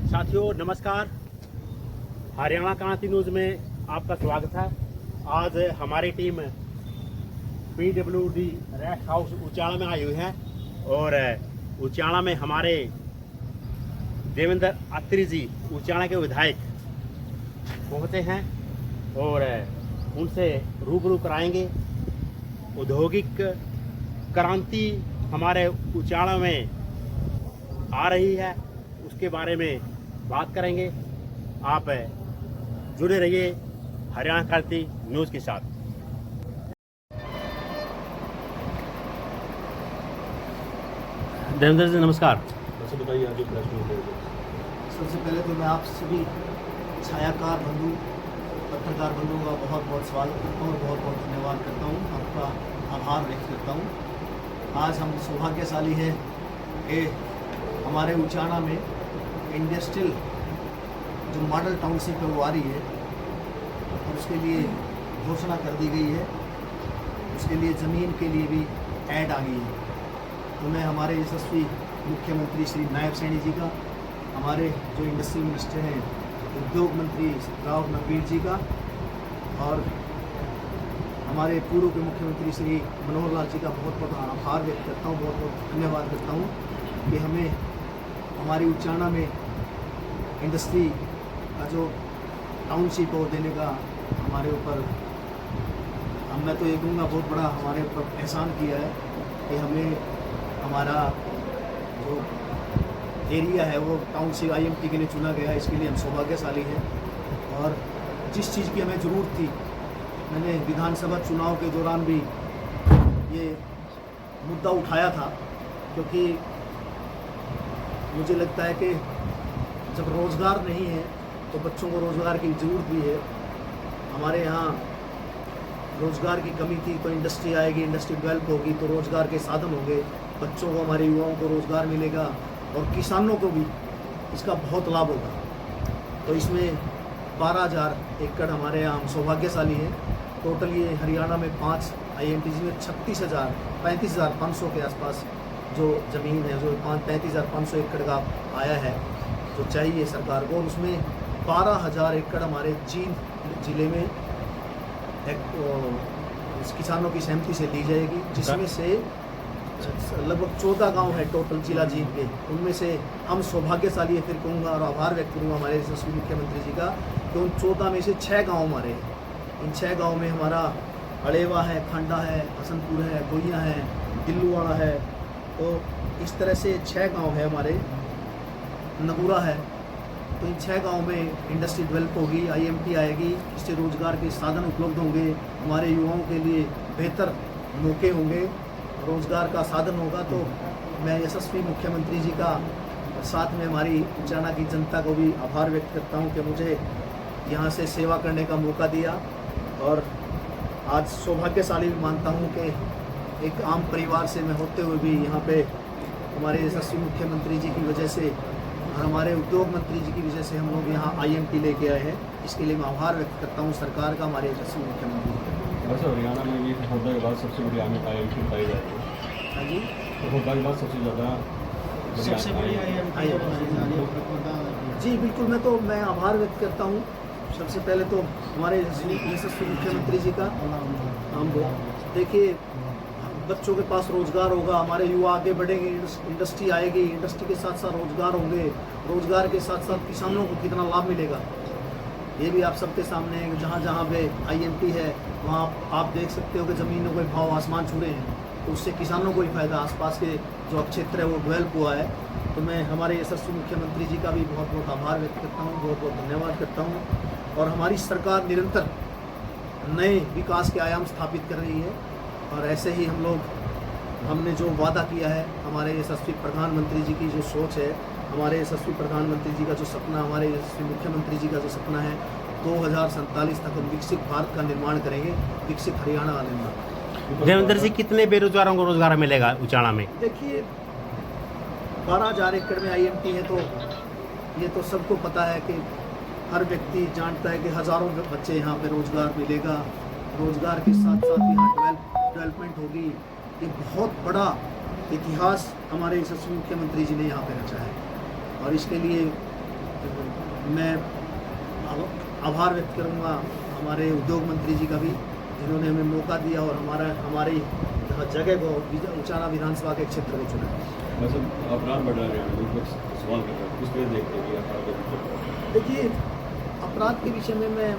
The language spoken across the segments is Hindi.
साथियों नमस्कार, हरियाणा क्रांति न्यूज़ में आपका स्वागत है। आज हमारी टीम PWD रेस्ट हाउस उचाला में आई हुई है और उचाला में हमारे देवेंद्र अत्री जी उचाला के विधायक पहुंचे हैं और उनसे रूबरू कराएंगे। औद्योगिक क्रांति हमारे उचाला में आ रही है, उसके बारे में बात करेंगे। आप जुड़े रहिए हरियाणा क्रांति न्यूज़ के साथ। देवेंद्र जी नमस्कार। वैसे बताइए आज प्रश्न है। सबसे पहले तो मैं आप सभी छायाकार बंधु पत्रकार बंधुओं का बहुत बहुत स्वागत करता हूँ और बहुत बहुत धन्यवाद करता हूँ, आपका आभार व्यक्त करता हूँ। आज हम सौभाग्यशाली हैं कि हमारे उचाना में इंडस्ट्रियल जो मॉडल टाउनशिप है वो आ रही है और उसके लिए घोषणा कर दी गई है। उसके लिए ज़मीन के लिए भी ऐड आ गई है। तो मैं हमारे यशस्वी मुख्यमंत्री श्री नायब सैनी जी का, हमारे जो इंडस्ट्रियल मिनिस्टर हैं उद्योग मंत्री राव नरवीर जी का और हमारे पूर्व के मुख्यमंत्री श्री मनोहर लाल जी का बहुत बहुत आभार व्यक्त करता हूँ, बहुत बहुत धन्यवाद करता हूँ कि हमें हमारी उचाना में इंडस्ट्री का जो टाउनशिप को देने का हमारे ऊपर, मैं तो ये कहूँगा बहुत बड़ा हमारे ऊपर एहसान किया है कि हमें हमारा जो एरिया है वो टाउनशिप IMT के लिए चुना गया है। इसके लिए हम सौभाग्यशाली हैं और जिस चीज़ की हमें ज़रूरत थी, मैंने विधानसभा चुनाव के दौरान भी ये मुद्दा उठाया था, क्योंकि मुझे लगता है कि जब रोज़गार नहीं है तो बच्चों को रोज़गार की ज़रूरत भी है। हमारे यहाँ रोज़गार की कमी थी, तो इंडस्ट्री आएगी, इंडस्ट्री डेवलप होगी तो रोज़गार के साधन होंगे, बच्चों को, हमारे युवाओं को रोज़गार मिलेगा और किसानों को भी इसका बहुत लाभ होगा। तो इसमें 12,000 एकड़ हमारे यहाँ हम सौभाग्यशाली हैं। टोटल ये हरियाणा में 5 IMTs में 35,500 के आसपास जो ज़मीन है, जो 35,500 एकड़ का आया है जो चाहिए सरकार को, और उसमें 12,000 एकड़ हमारे जींद जिले में किसानों की सहमति से ली जाएगी, जिसमें से लगभग 14 गांव है टोटल जिला जींद के। उनमें से हम सौभाग्यशाली है, फिर कहूँगा और आभार व्यक्त करूँगा हमारे यशस्वी मुख्यमंत्री जी का कि उन 14 में से 6 गाँव हमारे हैं। इन 6 गाँव में हमारा अड़ेवा है, खंडा है, हसनपुर है, गोइयाँ है, दिल्लूवाड़ा है। तो इस तरह से 6 गांव है हमारे, नगुरा है। तो इन 6 गांव में इंडस्ट्री डेवलप होगी, IMT आएगी, इससे रोज़गार के साधन उपलब्ध होंगे, हमारे युवाओं के लिए बेहतर मौके होंगे, रोज़गार का साधन होगा। तो मैं यशस्वी मुख्यमंत्री जी का साथ में हमारी उचाना की जनता को भी आभार व्यक्त करता हूं कि मुझे यहाँ से सेवा करने का मौका दिया और आज सौभाग्यशाली भी मानता हूं कि एक आम परिवार से मैं होते हुए भी यहाँ पे हमारे यशस्वी मुख्यमंत्री जी की वजह से और हमारे उद्योग मंत्री जी की वजह से हम लोग यहाँ IMT लेके आए हैं। इसके लिए मैं आभार व्यक्त करता हूँ सरकार का, हमारे यशस्वी मुख्यमंत्री का। वैसे हरियाणा में ये होदा के बाद सबसे बड़ी IMT बताई जाती है। हाँ जी, तो होदा के बाद सबसे ज़्यादा जी बिल्कुल, मैं आभार व्यक्त करता हूँ। सबसे पहले तो हमारे यशस्वी मुख्यमंत्री जी का। हम देखिए, बच्चों के पास रोज़गार होगा, हमारे युवा आगे बढ़ेंगे, इंडस्ट्री आएगी, इंडस्ट्री के साथ साथ रोज़गार होंगे, रोज़गार के साथ साथ किसानों को कितना लाभ मिलेगा ये भी आप सबके सामने है। जहाँ जहाँ पे IMT है वहाँ आप देख सकते हो कि ज़मीनों के भाव आसमान छू रहे हैं, तो उससे किसानों को ही फ़ायदा, आसपास के जो क्षेत्र है वो डेवलप हुआ है। तो मैं हमारे यशस्वी मुख्यमंत्री जी का भी बहुत बहुत आभार व्यक्त करता हूँ, बहुत बहुत धन्यवाद करता हूँ। और हमारी सरकार निरंतर नए विकास के आयाम स्थापित कर रही है और ऐसे ही हमने जो वादा किया है, हमारे यशस्वी प्रधानमंत्री जी की जो सोच है, हमारे यशस्वी प्रधानमंत्री जी का जो सपना, हमारे यशस्वी मुख्यमंत्री जी का जो सपना है, 2047 तक हम विकसित भारत का निर्माण करेंगे, विकसित हरियाणा का निर्माण। देवेंद्र जी, कितने बेरोजगारों को रोजगार मिलेगा उचाना में? देखिए, 12,000 एकड़ में IMT है तो ये तो सबको पता है कि हर व्यक्ति जानता है कि हज़ारों बच्चे यहाँ पे रोज़गार मिलेगा, रोज़गार के साथ साथ यहाँ डेवलपमेंट होगी। ये बहुत बड़ा इतिहास हमारे यशस्वी मुख्यमंत्री जी ने यहाँ पे रचा है और इसके लिए मैं आभार व्यक्त करूंगा हमारे उद्योग मंत्री जी का भी, जिन्होंने हमें मौका दिया और हमारी जगह को उचाना विधानसभा के क्षेत्र को चुना। वैसे अपराध बढ़ रहे हैं, लोग सवाल कर रहे हैं, किस तरह देखते हैं कि अपराध? देखिए, अपराध के विषय में मैं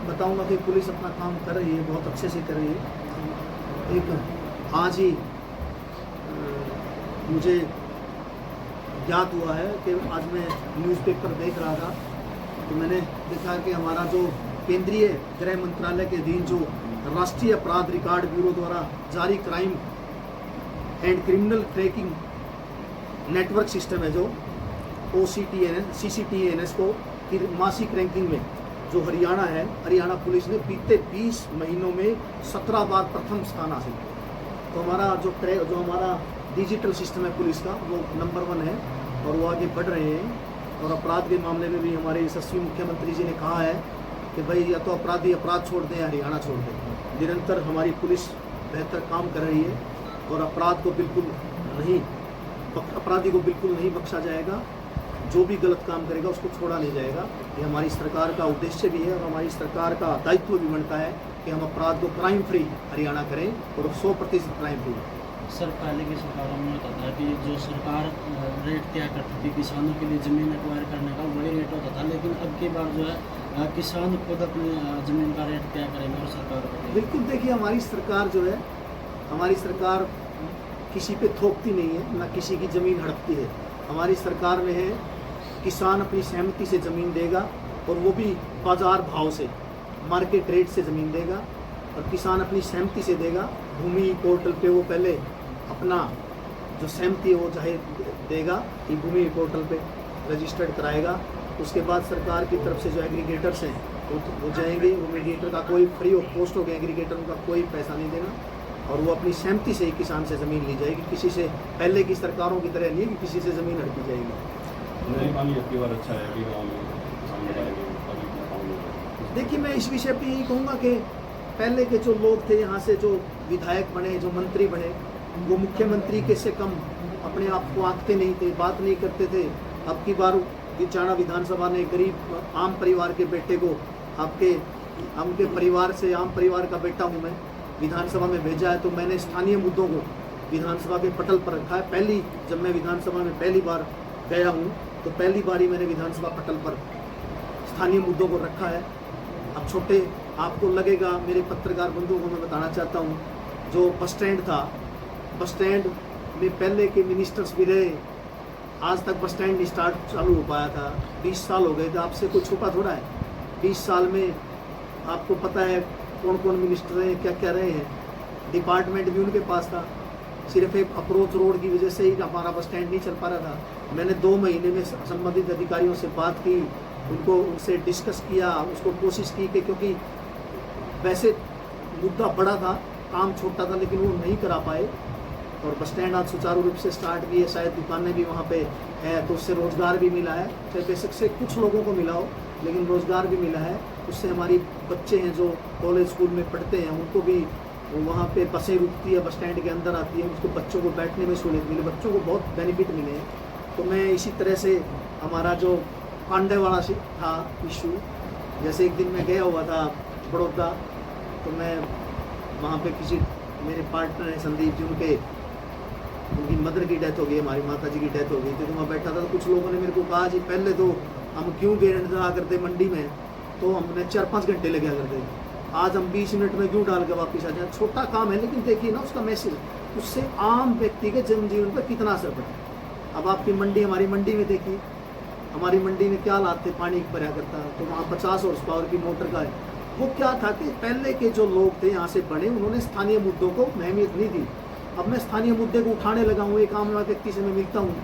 बताऊंगा कि पुलिस अपना काम कर रही है, बहुत अच्छे से कर रही है। एक आज ही मुझे ज्ञात हुआ है कि आज मैं न्यूज़पेपर देख रहा था तो मैंने देखा कि हमारा जो केंद्रीय गृह मंत्रालय के अधीन जो राष्ट्रीय अपराध रिकॉर्ड ब्यूरो द्वारा जारी crime and criminal tracking network system है, जो CCTNS को की मासिक रैंकिंग में जो हरियाणा पुलिस ने बीते 20 महीनों में 17 बार प्रथम स्थान हासिल किया। तो हमारा जो हमारा डिजिटल सिस्टम है पुलिस का, वो नंबर 1 है और वो आगे बढ़ रहे हैं। और अपराध के मामले में भी हमारे यशस्वी मुख्यमंत्री जी ने कहा है कि भाई या तो अपराधी अपराध छोड़ दें या हरियाणा छोड़ दें। निरंतर हमारी पुलिस बेहतर काम कर रही है और अपराधी को बिल्कुल नहीं बख्शा जाएगा। जो भी गलत काम करेगा उसको छोड़ा नहीं जाएगा। ये हमारी सरकार का उद्देश्य भी है और हमारी सरकार का दायित्व भी बनता है कि हम अपराध को क्राइम फ्री हरियाणा करें और 100% क्राइम फ्री। सर, पहले की सरकारों में होता था कि जो सरकार रेट तय करती थी किसानों के लिए ज़मीन एक्वायर करने का, वही रेट होता था। लेकिन अब की बार जो है किसान खुद अपनी ज़मीन का रेट तय करेंगे और सरकार को। बिल्कुल, देखिए हमारी सरकार जो है, हमारी सरकार किसी पे थोपती नहीं है, ना किसी की ज़मीन हड़पती है। हमारी सरकार में है किसान अपनी सहमति से ज़मीन देगा और वो भी बाज़ार भाव से, मार्केट रेट से ज़मीन देगा और किसान अपनी सहमति से देगा। भूमि पोर्टल पे वो पहले अपना जो सहमति है वो जाहिर देगा कि भूमि पोर्टल पे रजिस्टर्ड कराएगा। उसके बाद सरकार की तरफ से जो एग्रीगेटर्स हैं वो जाएंगे, वो मीडिएटर का कोई फ्री ऑफ कॉस्ट हो गया, एग्रीगेटर उनका कोई पैसा नहीं देना और वो अपनी सहमति से ही किसान से ज़मीन ली जाएगी। किसी से पहले की सरकारों की तरह नहीं कि किसी से ज़मीन हड़पी जाएगी। नहीं मानी अब की बार अच्छा है कि गाँव में किसान लगाएंगे, अभी काम होगा। देखिए, मैं इस विषय पे यही कहूँगा कि पहले के जो लोग थे यहाँ से, जो विधायक बने, जो मंत्री बने, वो मुख्यमंत्री के से कम अपने आप को आंकते नहीं थे, बात नहीं करते थे। अब की बार उचाना विधानसभा ने गरीब आम परिवार के बेटे को, आपके परिवार से, आम परिवार का बेटा हूँ मैं, विधानसभा में भेजा है। तो मैंने स्थानीय मुद्दों को विधानसभा के पटल पर रखा है। जब मैं विधानसभा में पहली बार गया हूँ तो पहली बार ही मैंने विधानसभा पटल पर स्थानीय मुद्दों को रखा है। अब छोटे आपको लगेगा, मेरे पत्रकार बंधुओं को मैं बताना चाहता हूँ, जो बस स्टैंड था, बस स्टैंड में पहले के मिनिस्टर्स भी रहे, आज तक बस स्टैंड नहीं चालू हो पाया था। 20 साल हो गए थे, आपसे कोई छुपा थोड़ा है। 20 साल में आपको पता है कौन कौन मिनिस्टर हैं, क्या क्या रहे हैं। डिपार्टमेंट भी उनके पास था, सिर्फ एक अप्रोच रोड की वजह से ही हमारा बस स्टैंड नहीं चल पा रहा था। मैंने 2 महीने में संबंधित अधिकारियों से बात की, उनसे डिस्कस किया, उसको कोशिश की कि क्योंकि वैसे मुद्दा बड़ा था, काम छोटा था, लेकिन वो नहीं करा पाए और बस स्टैंड आज सुचारू रूप से स्टार्ट भी है। शायद दुकानें भी वहाँ पे है, तो उससे रोज़गार भी मिला है। चाहे बेसिक से कुछ लोगों को मिला हो, लेकिन रोज़गार भी मिला है। उससे हमारी बच्चे हैं जो कॉलेज स्कूल में पढ़ते हैं, उनको भी वहाँ पे बसें रुकती है, बस स्टैंड के अंदर आती है, उसको बच्चों को बैठने में सहूलियत मिले, बच्चों को बहुत बेनिफिट मिले हैं। तो मैं इसी तरह से हमारा जो पांडे वाला था इशू, जैसे एक दिन मैं गया हुआ था बड़ौदा, तो मैं वहाँ पे किसी मेरे पार्टनर हैं संदीप जी, उनकी मदर की डेथ हो गई, हमारी माता जी की डेथ हो गई थी। तो वहाँ बैठा था तो कुछ लोगों ने मेरे को कहा जी पहले तो हम क्यों गेरंटा करते मंडी में, तो हमने 4-5 घंटे लगे करते, आज हम 20 मिनट में क्यों डाल के वापस आ जाए। छोटा काम है, लेकिन देखिए ना उसका मैसेज, उससे आम व्यक्ति के जनजीवन पर कितना असर पड़ा। अब आपकी मंडी, हमारी मंडी में देखिए, हमारी मंडी में क्या हालात थे, पानी भरा करता, तो वहाँ 50 हॉर्स पावर की मोटर का है। वो क्या था कि पहले के जो लोग थे यहाँ से बने, उन्होंने स्थानीय मुद्दों को अहमियत नहीं दी। अब मैं स्थानीय मुद्दे को उठाने लगा हूँ। एक आम व्यक्ति से मैं मिलता हूँ,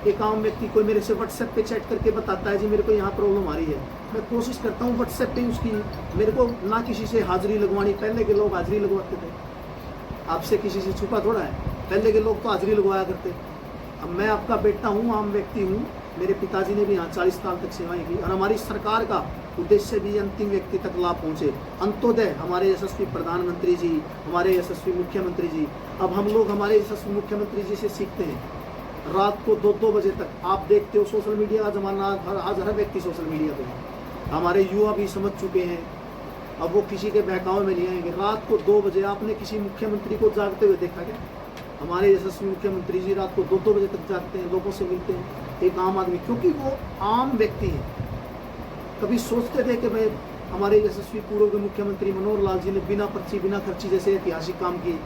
एक आम व्यक्ति कोई मेरे से व्हाट्सएप पे चैट करके बताता है जी मेरे को यहाँ प्रॉब्लम आ रही है, मैं कोशिश करता हूँ व्हाट्सएप पे उसकी, मेरे को ना किसी से हाजिरी लगवानी। पहले के लोग हाजिरी लगवाते थे, आपसे किसी से छुपा थोड़ा है, पहले के लोग तो हाजिरी लगवाया करते। अब मैं आपका बेटा हूँ, आम व्यक्ति हूँ, मेरे पिताजी ने भी यहाँ 40 साल तक सेवाएं की और हमारी सरकार का उद्देश्य भी अंतिम व्यक्ति तक लाभ पहुँचे, अंत्योदय। हमारे यशस्वी प्रधानमंत्री जी, हमारे यशस्वी मुख्यमंत्री जी, अब हम लोग हमारे यशस्वी मुख्यमंत्री जी से सीखते हैं रात को 2-2 बजे तक। आप देखते हो सोशल मीडिया का ज़माना, आज हर व्यक्ति सोशल मीडिया पे है। हमारे युवा भी समझ चुके हैं, अब वो किसी के बहकावे में नहीं आएंगे। रात को 2 बजे आपने किसी मुख्यमंत्री को जागते हुए देखा क्या? हमारे यशस्वी मुख्यमंत्री जी रात को 2-2 बजे तक जागते हैं, लोगों से मिलते हैं, एक आम आदमी, क्योंकि वो आम व्यक्ति है। कभी सोचते थे कि भाई हमारे यशस्वी पूर्व के मुख्यमंत्री मनोहर लाल जी ने बिना पर्ची बिना खर्ची जैसे ऐतिहासिक काम किए,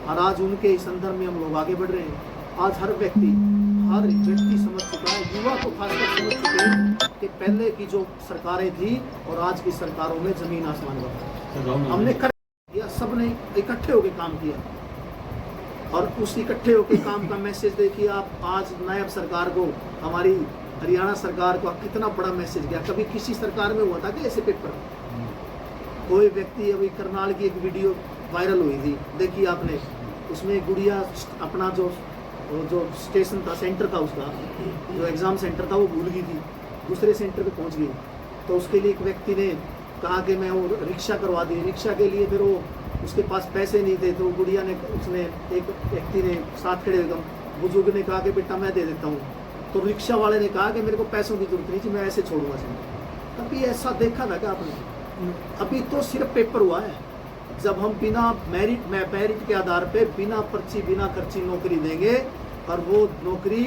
और आज उनके संदर्भ में हम लोग आगे बढ़ रहे हैं। आज हर व्यक्ति समझ चुका है, युवा को खासकर समझ चुके हैं कि पहले की जो सरकारें थी और आज की सरकारों में जमीन आसमान का हमने कर दिया। सब ने इकट्ठे होकर काम किया, और उस इकट्ठे होकर काम का मैसेज देखिए आप। आज नायब सरकार को, हमारी हरियाणा सरकार को कितना बड़ा मैसेज गया। कभी किसी सरकार में हुआ था कि ऐसे पेपर? कोई व्यक्ति, अभी करनाल की एक वीडियो वायरल हुई थी, देखिए आपने, उसमें गुड़िया अपना जो स्टेशन था, सेंटर था उसका, जो एग्ज़ाम सेंटर था, वो भूल गई थी, दूसरे सेंटर पे पहुंच गई। तो उसके लिए एक व्यक्ति ने कहा कि मैं वो रिक्शा करवा दी। रिक्शा के लिए फिर वो, उसके पास पैसे नहीं थे, तो गुड़िया ने, उसने, एक व्यक्ति ने साथ खड़े हुए बुजुर्ग ने कहा कि बेटा मैं दे देता हूँ। तो रिक्शा वाले ने कहा कि मेरे को पैसों की जरूरत नहीं थी, मैं ऐसे छोड़ूंगा सेंटर। कभी ऐसा देखा था क्या आपने? अभी तो सिर्फ पेपर हुआ है। जब हम बिना मेरिट के आधार पे, बिना पर्ची बिना खर्ची नौकरी देंगे, और वो नौकरी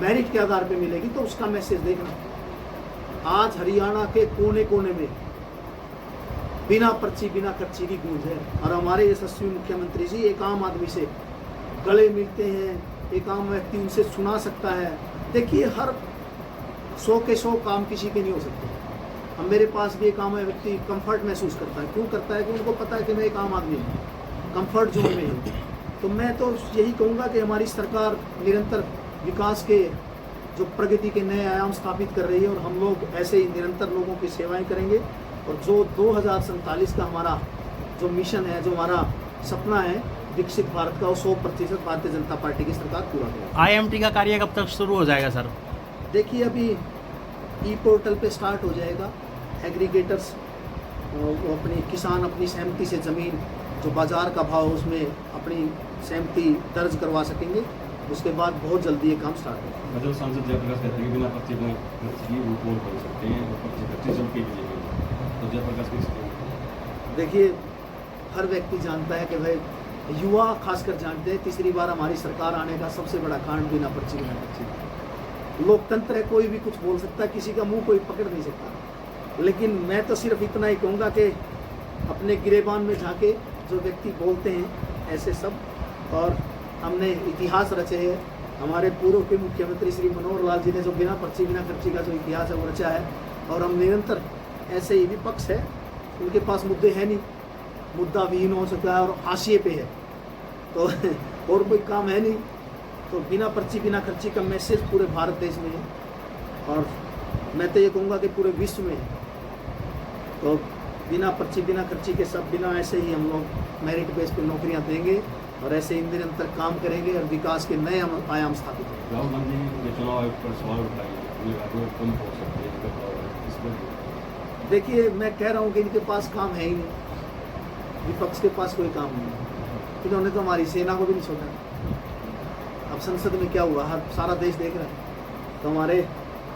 मेरिट के आधार पे मिलेगी, तो उसका मैसेज देखना। आज हरियाणा के कोने कोने में बिना पर्ची बिना खर्ची की गूंज है, और हमारे यशस्वी मुख्यमंत्री जी एक आम आदमी से गले मिलते हैं, एक आम व्यक्ति उनसे सुना सकता है। देखिए, हर 100 के 100 काम किसी के नहीं हो सकते। अब मेरे पास भी एक आम व्यक्ति कंफर्ट महसूस करता है। क्यों करता है? कि उनको पता है कि मैं एक आम आदमी हूँ, कंफर्ट जोन में हूँ। तो मैं तो यही कहूँगा कि हमारी सरकार निरंतर विकास के, जो प्रगति के नए आयाम स्थापित कर रही है, और हम लोग ऐसे ही निरंतर लोगों की सेवाएं करेंगे। और जो 2047 का हमारा जो मिशन है, जो हमारा सपना है विकसित भारत का, वो 100% भारतीय जनता पार्टी की सरकार पूरा करेगी। IMT का कार्य कब तक शुरू हो जाएगा सर? देखिए, अभी ई-पोर्टल पे स्टार्ट हो जाएगा। एग्रीगेटर्स, वो अपनी किसान अपनी सहमति से ज़मीन, जो बाज़ार का भाव, उसमें अपनी सहमति दर्ज करवा सकेंगे। उसके बाद बहुत जल्दी ये काम स्टार्ट होगा। मतलब सांसद जयप्रकाश कहते हैं कि बिना पर्ची बिना खर्ची की वो पोल कर सकते हैं, और पर्ची खर्ची सबके लिए तो जयप्रकाश की। देखिए, हर व्यक्ति जानता है कि भाई, युवा खासकर जानते हैं, तीसरी बार हमारी सरकार आने का सबसे बड़ा कारण बिना पर्ची बिना खर्ची। लोकतंत्र है, कोई भी कुछ बोल सकता है, किसी का मुंह कोई पकड़ नहीं सकता। लेकिन मैं तो सिर्फ इतना ही कहूँगा कि अपने गिरेबान में झांके जो व्यक्ति बोलते हैं ऐसे सब, और हमने इतिहास रचे है। हमारे पूर्व के मुख्यमंत्री श्री मनोहर लाल जी ने जो बिना पर्ची बिना खर्ची का जो इतिहास है वो रचा है, और हम निरंतर ऐसे ही, विपक्ष है, उनके पास मुद्दे हैं नहीं, मुद्दा विहीन हो सकता है और हाशिए पे है, तो और कोई काम है नहीं। तो बिना पर्ची बिना खर्ची का मैसेज पूरे भारत देश में है, और मैं तो ये कहूँगा कि पूरे विश्व में है। तो बिना पर्ची बिना खर्ची के सब, बिना ऐसे ही हम लोग मेरिट बेस पे नौकरियां देंगे, और ऐसे ही निरंतर काम करेंगे, और विकास के नए आयाम स्थापित करेंगे। राहुल गांधी ने चुनाव आयोग पर सवाल उठाए, कम हो सकते हैं। देखिए, मैं कह रहा हूँ कि इनके पास काम है ही नहीं, विपक्ष के पास कोई काम नहीं है। इन्होंने तो हमारी सेना को भी नहीं छोड़ा। अब संसद में क्या हुआ, हर सारा देश देख रहा है। तो हमारे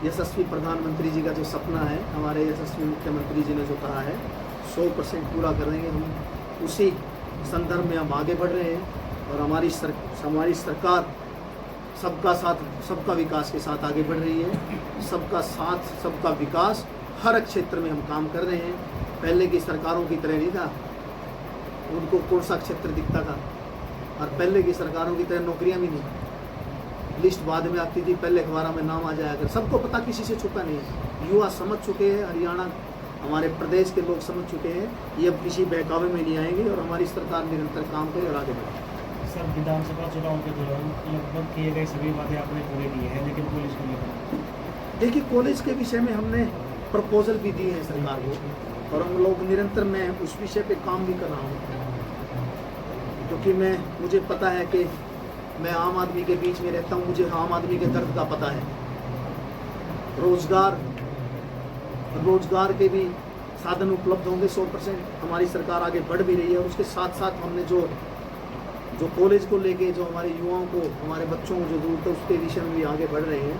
यशस्वी प्रधानमंत्री जी का जो सपना है, हमारे यशस्वी मुख्यमंत्री जी ने जो कहा है, 100% पूरा करेंगे। हम उसी संदर्भ में हम आगे बढ़ रहे हैं, और हमारी सरकार सबका साथ सबका विकास के साथ आगे बढ़ रही है। सबका साथ सबका विकास, हर क्षेत्र में हम काम कर रहे हैं। पहले की सरकारों की तरह नहीं था, उनको कौन सा क्षेत्र दिखता था, और पहले की सरकारों की तरह नौकरियां भी नहीं, लिस्ट बाद में आती थी, पहले अखबार में नाम आ जाया कर। सबको पता, किसी से छुपा नहीं है। युवा समझ चुके हैं, हरियाणा हमारे प्रदेश के लोग समझ चुके हैं, ये अब किसी बहकावे में नहीं आएंगे, और हमारी सरकार निरंतर काम करे और आगे बढ़े। सर, विधानसभा चुनाव के दौरान लगभग किए गए सभी वादे आपने पूरे किए हैं, लेकिन कॉलेज को लेकर, देखिए, कॉलेज के विषय में हमने प्रपोजल भी दिए हैं सरकार को, और हम लोग निरंतर, मैं उस विषय पे काम भी कर रहा हूँ, क्योंकि मुझे पता है कि मैं आम आदमी के बीच में रहता हूँ, मुझे आम आदमी के दर्द का पता है। रोजगार के भी साधन उपलब्ध होंगे 100%। हमारी सरकार आगे बढ़ भी रही है, और उसके साथ साथ हमने जो जो कॉलेज को लेके जो हमारे युवाओं को, हमारे बच्चों को जो जरूरत है उसके विषय में भी आगे बढ़ रहे हैं।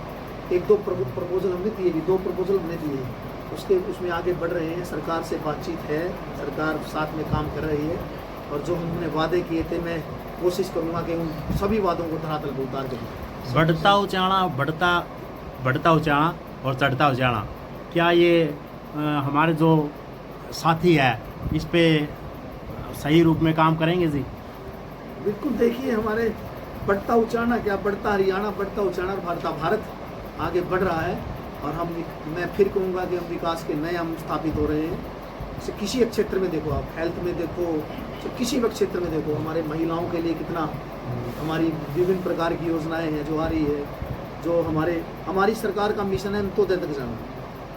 एक दो प्रपोजल हमने दिए भी, 2 प्रपोजल हमने दिए, उसमें आगे बढ़ रहे हैं। सरकार से बातचीत है, सरकार साथ में काम कर रही है, और जो हमने वादे किए थे मैं कोशिश करूँगा कि उन सभी वादों को धरातल पर उतार करूँ। बढ़ता उचाणा, बढ़ता उचाणा और चढ़ता उचाणा, क्या ये हमारे जो साथी है इस पे सही रूप में काम करेंगे जी? बिल्कुल, देखिए हमारे बढ़ता उचाणा क्या, बढ़ता हरियाणा, बढ़ता उचाणा और बढ़ता भारत आगे बढ़ रहा है। और मैं फिर कहूँगा कि हम विकास के नए हम स्थापित हो रहे हैं। जैसे किसी एक क्षेत्र में देखो, आप हेल्थ में देखो, किसी भी क्षेत्र में देखो, हमारे महिलाओं के लिए कितना हमारी विभिन्न प्रकार की योजनाएं हैं जो आ रही है। जो हमारी सरकार का मिशन है अंत्योदय तक जाना,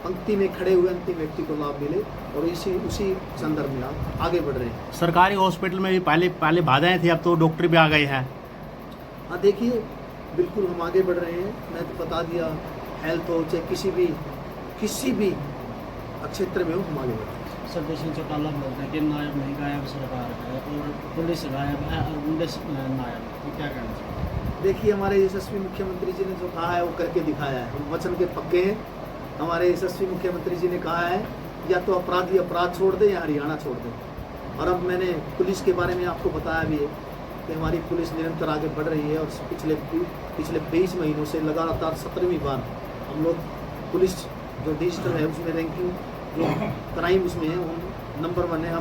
पंक्ति में खड़े हुए अंतिम व्यक्ति को लाभ मिले, और उसी संदर्भ में आप आगे बढ़ रहे हैं। सरकारी हॉस्पिटल में भी पहले बाधाएं थी, अब तो डॉक्टर भी आ गए हैं। हाँ, देखिए बिल्कुल हम आगे बढ़ रहे हैं। मैं तो बता दिया, हेल्थ हो चाहे किसी भी क्षेत्र में हो, हम आगे बढ़ रहे हैं। सर जैसे चौटाला बोलते हैं कि नायब नहीं गायब सरकार है, और पुलिस गायब है और गुंडे नायब, तो क्या कहना चाहिए? देखिए हमारे यशस्वी मुख्यमंत्री जी ने जो कहा है वो करके दिखाया है। हम वचन के पक्के हैं। हमारे यशस्वी मुख्यमंत्री जी ने कहा है या तो अपराधी अपराध छोड़ दें या हरियाणा छोड़ दें। और अब मैंने पुलिस के बारे में आपको बताया भी है कि हमारी पुलिस निरंतर आगे बढ़ रही है, और पिछले 23 महीनों से लगातार 17वीं बार हम लोग पुलिस जो डिजिटल है उसमें रैंकिंग, जो क्राइम उसमें है वो नंबर 1 है।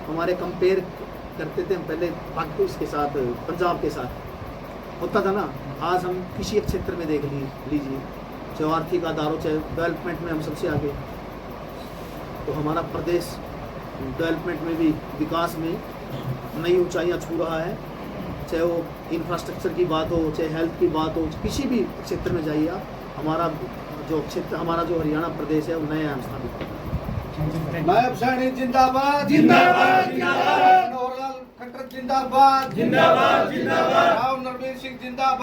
हमारे कंपेयर करते थे हम पहले पाकिस्तान इसके साथ, पंजाब के साथ होता था ना। आज हम किसी एक क्षेत्र में देख लीजिए, चाहे आर्थिक आधार हो चाहे डेवलपमेंट में हम सबसे आगे। तो हमारा प्रदेश डेवलपमेंट में भी, विकास में नई ऊंचाइयां छू रहा है। चाहे वो इंफ्रास्ट्रक्चर की बात हो, चाहे हेल्थ की बात हो, किसी भी क्षेत्र में जाइए आप, हमारा जो हरियाणा प्रदेश है वो नए आयाम स्थापित कर रहा है। नायब सैनिक जिंदाबाद, जिंदाबाद, जिंदाबाद। मनोहर लाल खट्टर जिंदाबाद, जिंदाबाद, जिंदाबाद। राव नरवीर सिंह जिंदाबाद।